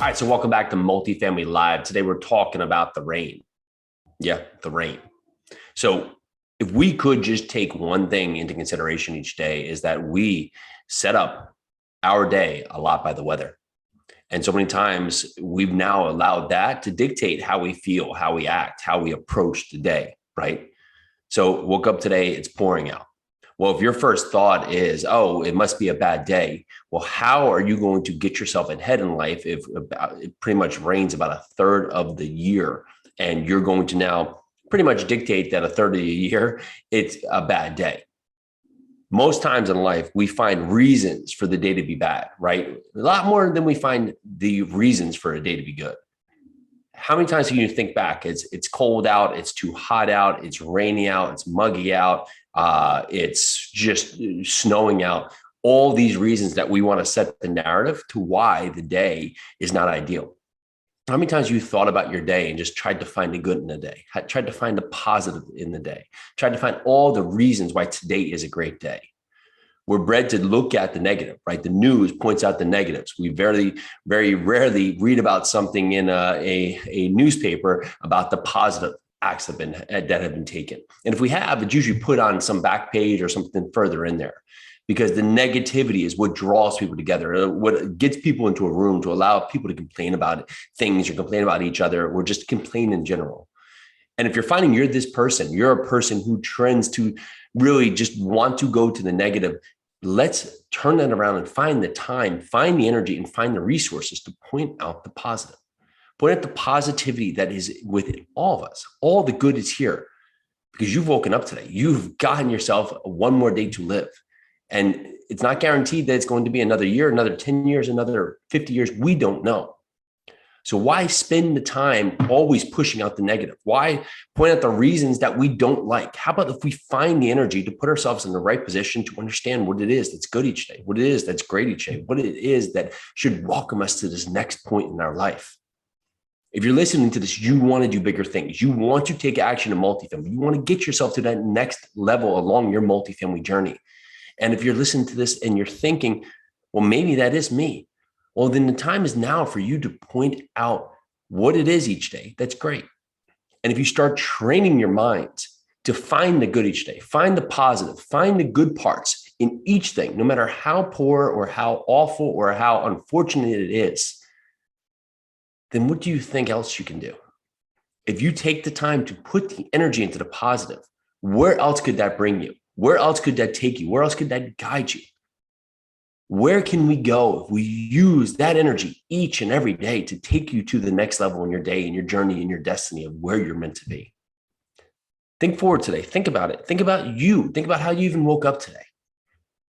All right, so welcome back to Multifamily Live. Today we're talking about the rain. Yeah, the rain. So if we could just take one thing into consideration each day is that we set up our day a lot by the weather. And so many times we've now allowed that to dictate how we feel, how we act, how we approach the day, right? So woke up today, it's pouring out. Well, if your first thought is, oh, it must be a bad day. Well, how are you going to get yourself ahead in life if it pretty much rains about a third of the year and you're going to now pretty much dictate that a third of the year, it's a bad day? Most times in life, we find reasons for the day to be bad, right? A lot more than we find the reasons for a day to be good. How many times can you think back? It's cold out, it's too hot out, it's rainy out, it's muggy out, it's just snowing out. All these reasons that we want to set the narrative to why the day is not ideal. How many times you thought about your day and just tried to find the good in the day, tried to find the positive in the day, tried to find all the reasons why today is a great day? We're bred to look at the negative, right? The news points out the negatives. We very rarely read about something in a newspaper about the positive acts that have been taken. And if we have, it's usually put on some back page or something further in there, because the negativity is what draws people together, what gets people into a room to allow people to complain about things or complain about each other or just complain in general. And if you're finding you're this person, you're a person who trends to really just want to go to the negative, let's turn that around and find the time, find the energy, and find the resources to point out the positive. Point out the positivity that is within all of us. All the good is here because you've woken up today. You've gotten yourself one more day to live. And it's not guaranteed that it's going to be another year, another 10 years, another 50 years. We don't know. So why spend the time always pushing out the negative? Why point out the reasons that we don't like? How about if we find the energy to put ourselves in the right position to understand what it is that's good each day, what it is that's great each day, what it is that should welcome us to this next point in our life? If you're listening to this, you want to do bigger things. You want to take action in multifamily. You want to get yourself to that next level along your multifamily journey. And if you're listening to this and you're thinking, well, maybe that is me. Well, then the time is now for you to point out what it is each day. That's great. And if you start training your mind to find the good each day, find the positive, find the good parts in each thing, no matter how poor or how awful or how unfortunate it is, then what do you think else you can do? If you take the time to put the energy into the positive, where else could that bring you? Where else could that take you? Where else could that guide you? Where can we go if we use that energy each and every day to take you to the next level in your day and your journey and your destiny of where you're meant to be? Think forward today. Think about it. Think about you. Think about how you even woke up today.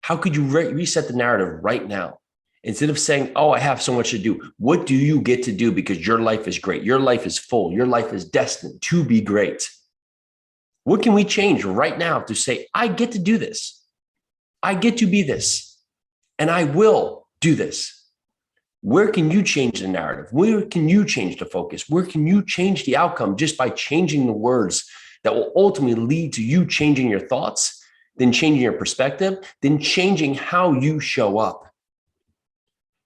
How could you reset the narrative right now? Instead of saying, oh, I have so much to do. What do you get to do because your life is great? Your life is full. Your life is destined to be great. What can we change right now to say, I get to do this. I get to be this. And I will do this. Where can you change the narrative? Where can you change the focus? Where can you change the outcome just by changing the words that will ultimately lead to you changing your thoughts, then changing your perspective, then changing how you show up?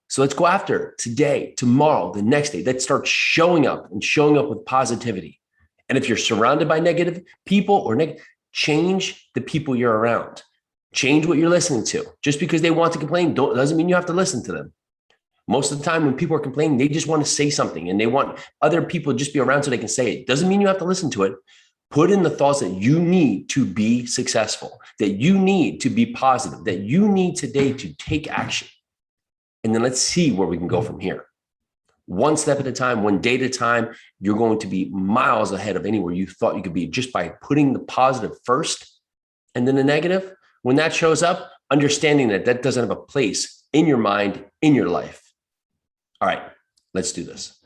So let's go after today, tomorrow, the next day. Let's start showing up and showing up with positivity. And if you're surrounded by negative people or change the people you're around. Change what you're listening to. Just because they want to complain doesn't mean you have to listen to them. Most of the time when people are complaining, they just want to say something and they want other people to just be around so they can say it. Doesn't mean you have to listen to it. Put in the thoughts that you need to be successful, that you need to be positive, that you need today to take action. And then let's see where we can go from here. One step at a time, one day at a time, you're going to be miles ahead of anywhere you thought you could be just by putting the positive first and then the negative. When that shows up, understanding that that doesn't have a place in your mind, in your life. All right, let's do this.